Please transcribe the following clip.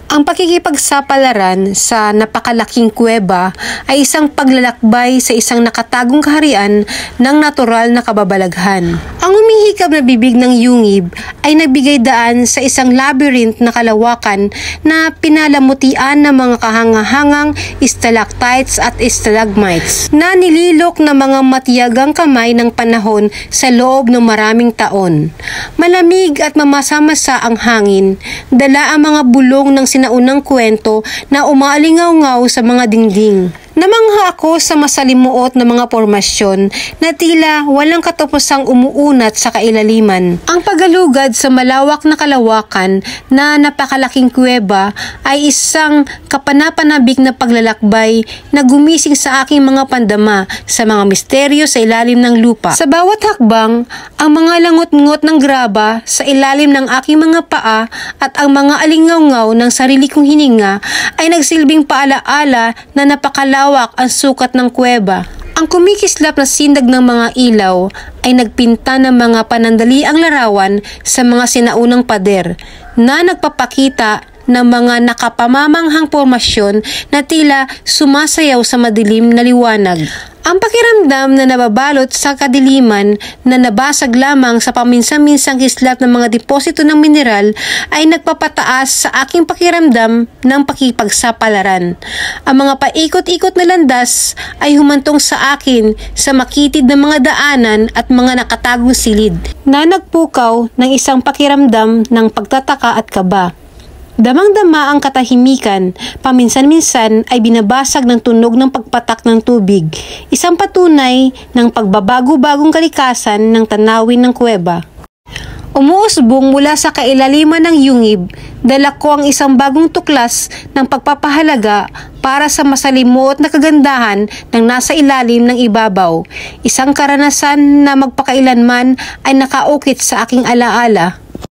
Ang pakikipagsapalaran sa napakalaking kuweba ay isang paglalakbay sa isang nakatagong kaharian ng natural na kababalaghan. Ang humihikab na bibig ng yungib ay nagbigay daan sa isang labyrinth na kalawakan na pinalamutian ng mga kahangahangang stalactites at stalagmites na nililok ng mga matiyagang kamay ng panahon sa loob ng maraming taon. Malamig at mamasa-masa ang hangin, dala ang mga bulong ng sinaunang kwento na umaalingaw-ngaw sa mga dingding. Namangha ako sa masalimuot na mga formasyon na tila walang katapusang umuunat sa kailaliman. Ang pagalugad sa malawak na kalawakan na napakalaking kuweba ay isang kapanapanabik na paglalakbay na gumising sa aking mga pandama sa mga misteryo sa ilalim ng lupa. Sa bawat hakbang, ang mga langot-ngot ng graba sa ilalim ng aking mga paa at ang mga alingaw-ngaw ng sarili kong hininga ay nagsilbing paalaala na napakalawak ang sukat ng kuweba. Ang kumikislap na sindag ng mga ilaw ay nagpinta ng mga panandaliang larawan sa mga sinaunang pader na nagpapakita ng mga nakapamamanghang formasyon na tila sumasayaw sa madilim na liwanag. Ang pakiramdam na nababalot sa kadiliman na nabasag lamang sa paminsan-minsang kislat ng mga deposito ng mineral ay nagpapataas sa aking pakiramdam ng pakipagsapalaran. Ang mga paikot-ikot na landas ay humantong sa akin sa makitid na mga daanan at mga nakatagong silid na nagpukaw ng isang pakiramdam ng pagtataka at kaba. Damang-dama ang katahimikan, paminsan-minsan ay binabasag ng tunog ng pagpatak ng tubig, isang patunay ng pagbabago-bagong kalikasan ng tanawin ng kuweba. Umuusbong mula sa kailaliman ng yungib, dala ko ang isang bagong tuklas ng pagpapahalaga para sa masalimuot na kagandahan ng nasa ilalim ng ibabaw, isang karanasan na magpakailanman ay nakaukit sa aking alaala.